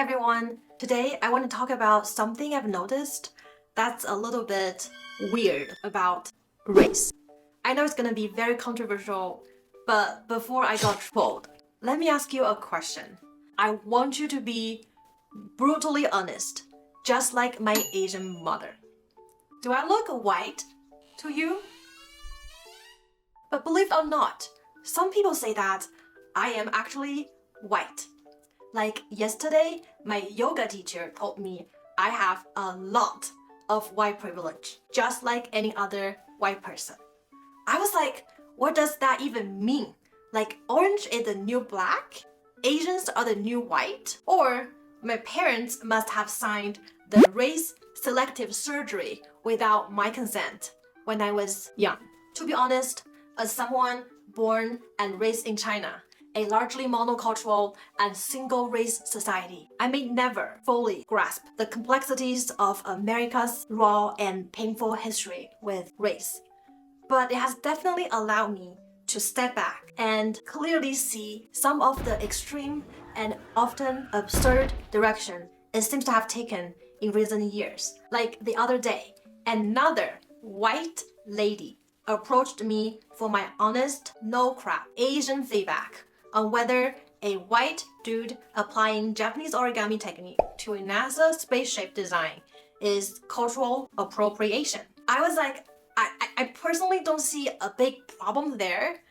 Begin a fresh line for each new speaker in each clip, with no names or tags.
everyone. Today I want to talk about something I've noticed that's a little bit weird about race. I know it's gonna be very controversial, but before I got trolled, let me ask you a question. I want you to be brutally honest, just like my Asian mother. Do I look white to you? But believe it or not, some people say that I am actually white. Like yesterday, my yoga teacher told me I have a lot of white privilege, just like any other white person. I was like, what does that even mean? Like orange is the new black? Asians are the new white? Or my parents must have signed the race selective surgery without my consent when I was young. To be honest, as someone born and raised in China, a largely monocultural and single-race society, I may never fully grasp the complexities of America's raw and painful history with race. But it has definitely allowed me to step back and clearly see some of the extreme and often absurd direction it seems to have taken in recent years. Like the other day, another white lady approached me for my honest, no crap Asian feedback on whether a white dude applying Japanese origami technique to a NASA spaceship design is cultural appropriation. I was like, I personally don't see a big problem there,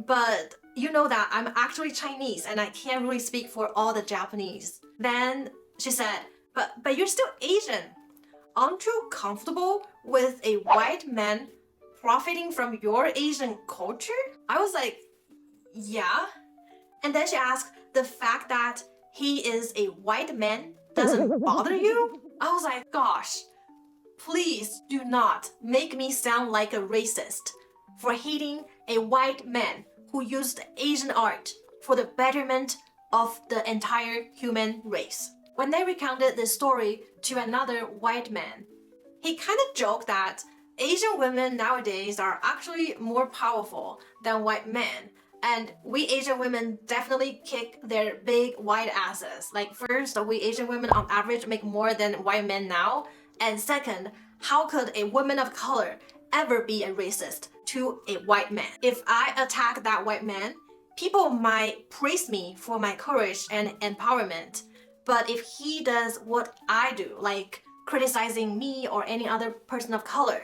but you know that I'm actually Chinese and I can't really speak for all the Japanese. Then she said, but you're still Asian. Aren't you comfortable with a white man profiting from your Asian culture? I was like, yeah. And then she asked, the fact that he is a white man doesn't bother you? I was like, gosh, please do not make me sound like a racist for hating a white man who used Asian art for the betterment of the entire human race. When they recounted this story to another white man, he kind of joked that Asian women nowadays are actually more powerful than white men. And we Asian women definitely kick their big white asses. Like first, we Asian women on average make more than white men now. And second, how could a woman of color ever be a racist to a white man? If I attack that white man, people might praise me for my courage and empowerment. But if he does what I do, like criticizing me or any other person of color,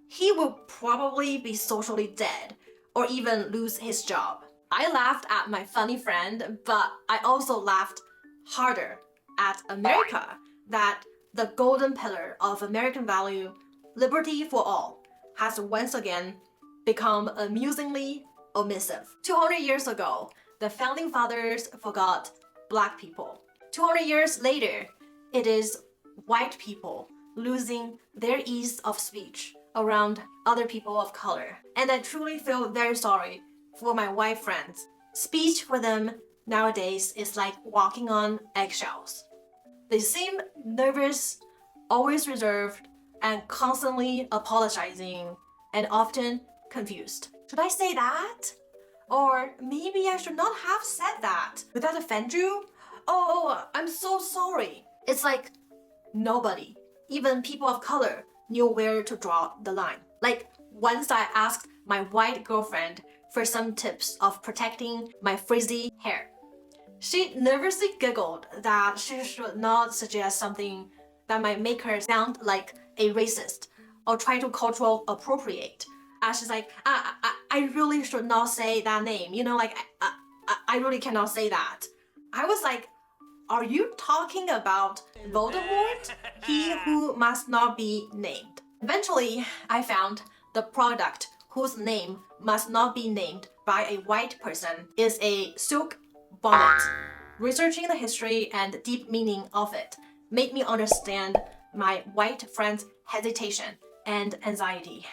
he will probably be socially dead or even lose his job. I laughed at my funny friend, but I also laughed harder at America, that the golden pillar of American value, liberty for all, has once again become amusingly omissive. 200 years ago, the founding fathers forgot black people. 200 years later, it is white people losing their ease of speech around other people of color. And I truly feel very sorry for my white friends. Speech for them nowadays is like walking on eggshells. They seem nervous, always reserved, and constantly apologizing, and often confused. Should I say that? Or maybe I should not have said that. Would that offend you? Oh, I'm so sorry. It's like nobody, even people of color, knew where to draw the line. Like once I asked my white girlfriend for some tips of protecting my frizzy hair. She nervously giggled that she should not suggest something that might make her sound like a racist or try to cultural appropriate. And she's like, I really should not say that name. You know, like I really cannot say that. I was like, are you talking about Voldemort? He who must not be named. Eventually, I found the product whose name must not be named by a white person is a silk bonnet. Researching the history and deep meaning of it made me understand my white friend's hesitation and anxiety.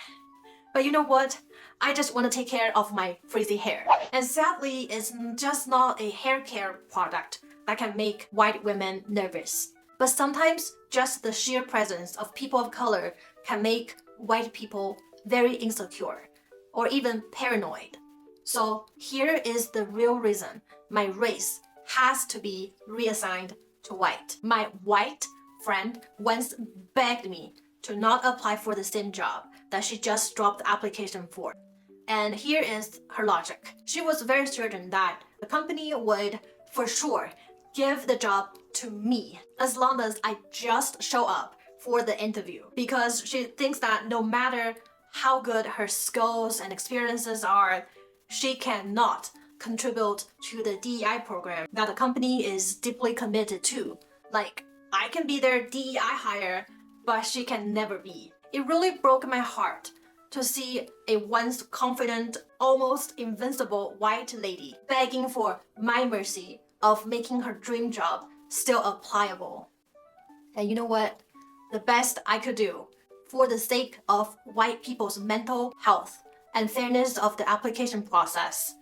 But you know what? I just want to take care of my frizzy hair. And sadly, it's just not a hair care product that can make white women nervous. But sometimes just the sheer presence of people of color can make white people very insecure or even paranoid. So here is the real reason my race has to be reassigned to white. My white friend once begged me to not apply for the same job that she just dropped the application for. And here is her logic. She was very certain that the company would for sure give the job to me as long as I just show up for the interview, because she thinks that no matter how good her skills and experiences are, she cannot contribute to the DEI program that the company is deeply committed to. Like, I can be their DEI hire, but she can never be. It really broke my heart to see a once confident, almost invincible white lady begging for my mercy of making her dream job still applicable. And you know what? The best I could do for the sake of white people's mental health and fairness of the application process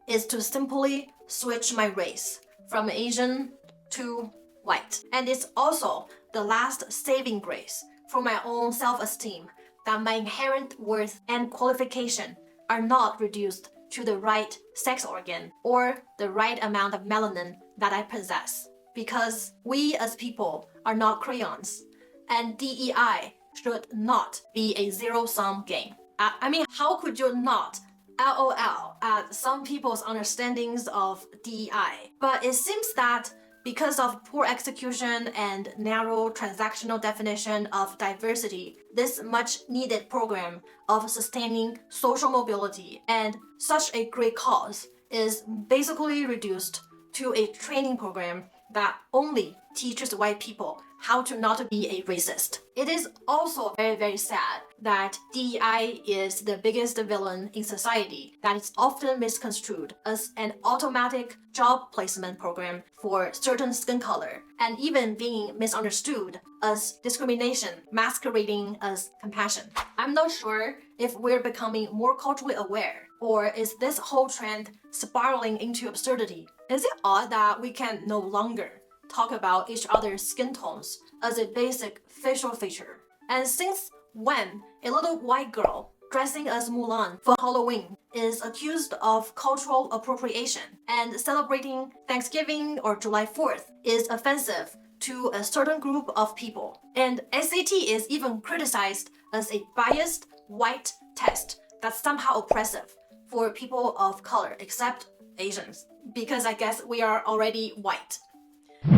is to simply switch my race from Asian to white. And it's also the last saving grace for my own self-esteem that my inherent worth and qualification are not reduced to the right sex organ or the right amount of melanin that I possess. Because we as people are not crayons, and DEI should not be a zero-sum game. I mean, how could you not LOL at some people's understandings of DEI? But it seems that because of poor execution and narrow transactional definition of diversity, this much needed program of sustaining social mobility and such a great cause is basically reduced to a training program that only teaches white people how to not be a racist. It is also very, very sad that DEI is the biggest villain in society that is often misconstrued as an automatic job placement program for certain skin color, and even being misunderstood as discrimination masquerading as compassion. I'm not sure if we're becoming more culturally aware, or is this whole trend spiraling into absurdity? Is it odd that we can no longer talk about each other's skin tones as a basic facial feature? And since when a little white girl dressing as Mulan for Halloween is accused of cultural appropriation, and celebrating Thanksgiving or July 4th is offensive to a certain group of people, and SAT is even criticized as a biased white test that's somehow oppressive for people of color, except Asians, because I guess we are already white.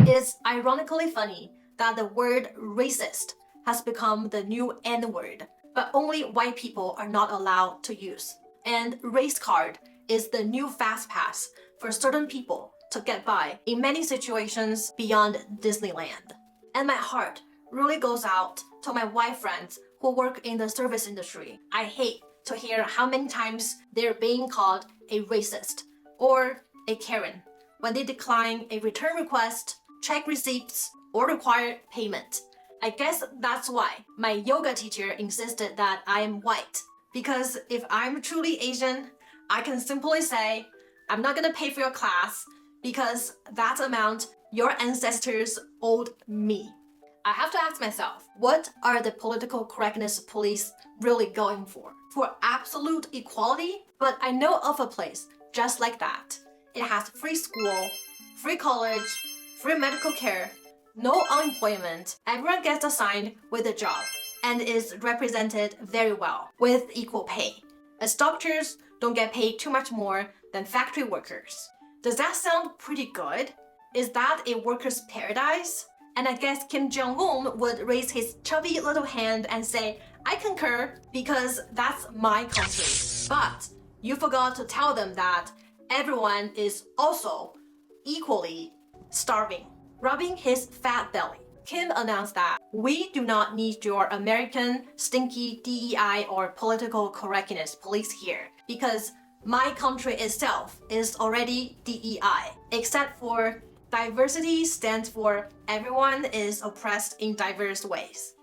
It's ironically funny that the word racist has become the new N-word, but only white people are not allowed to use. And race card is the new fast pass for certain people to get by in many situations beyond Disneyland. And my heart really goes out to my white friends who work in the service industry. I hate to hear how many times they're being called a racist or a Karen when they decline a return request, check receipts, or require payment. I guess that's why my yoga teacher insisted that I am white. Because if I'm truly Asian, I can simply say, I'm not gonna pay for your class because that amount your ancestors owed me. I have to ask myself, what are the political correctness police really going for? For absolute equality? But I know of a place just like that. It has free school, free college, free medical care, no unemployment, everyone gets assigned with a job and is represented very well with equal pay, as doctors don't get paid too much more than factory workers. Does that sound pretty good? Is that a worker's paradise? And I guess Kim Jong-un would raise his chubby little hand and say, I concur, because that's my country. But you forgot to tell them that everyone is also equally starving. Rubbing his fat belly, Kim announced that we do not need your American stinky DEI or political correctness police here, because my country itself is already DEI, except for diversity stands for everyone is oppressed in diverse ways.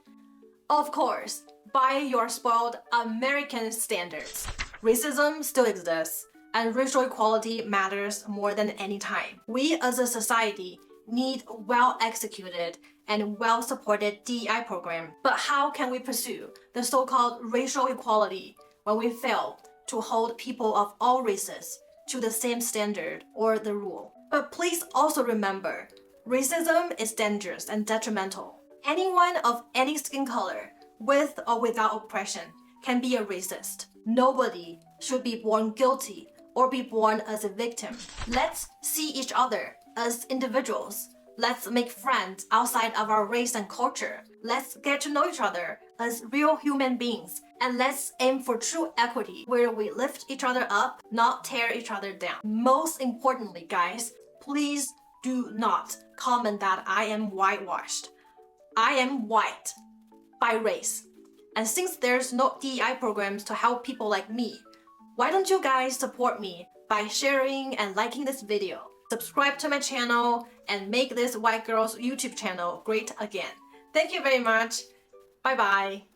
Of course, by your spoiled American standards, racism still exists, and racial equality matters more than any time. We as a society need well-executed and well-supported DEI program. But how can we pursue the so-called racial equality when we fail to hold people of all races to the same standard or the rule? But please also remember, Racism is dangerous and detrimental. Anyone of any skin color, with or without oppression, can be a racist. Nobody should be born guilty or be born as a victim. Let's see each other as individuals. Let's make friends outside of our race and culture. Let's get to know each other as real human beings. And let's aim for true equity, where we lift each other up, not tear each other down. Most importantly, guys, please do not comment that I am whitewashed. I am white by race. And since there's no DEI programs to help people like me, why don't you guys support me by sharing and liking this video? Subscribe to my channel and make this white girl's YouTube channel great again. Thank you very much. Bye bye.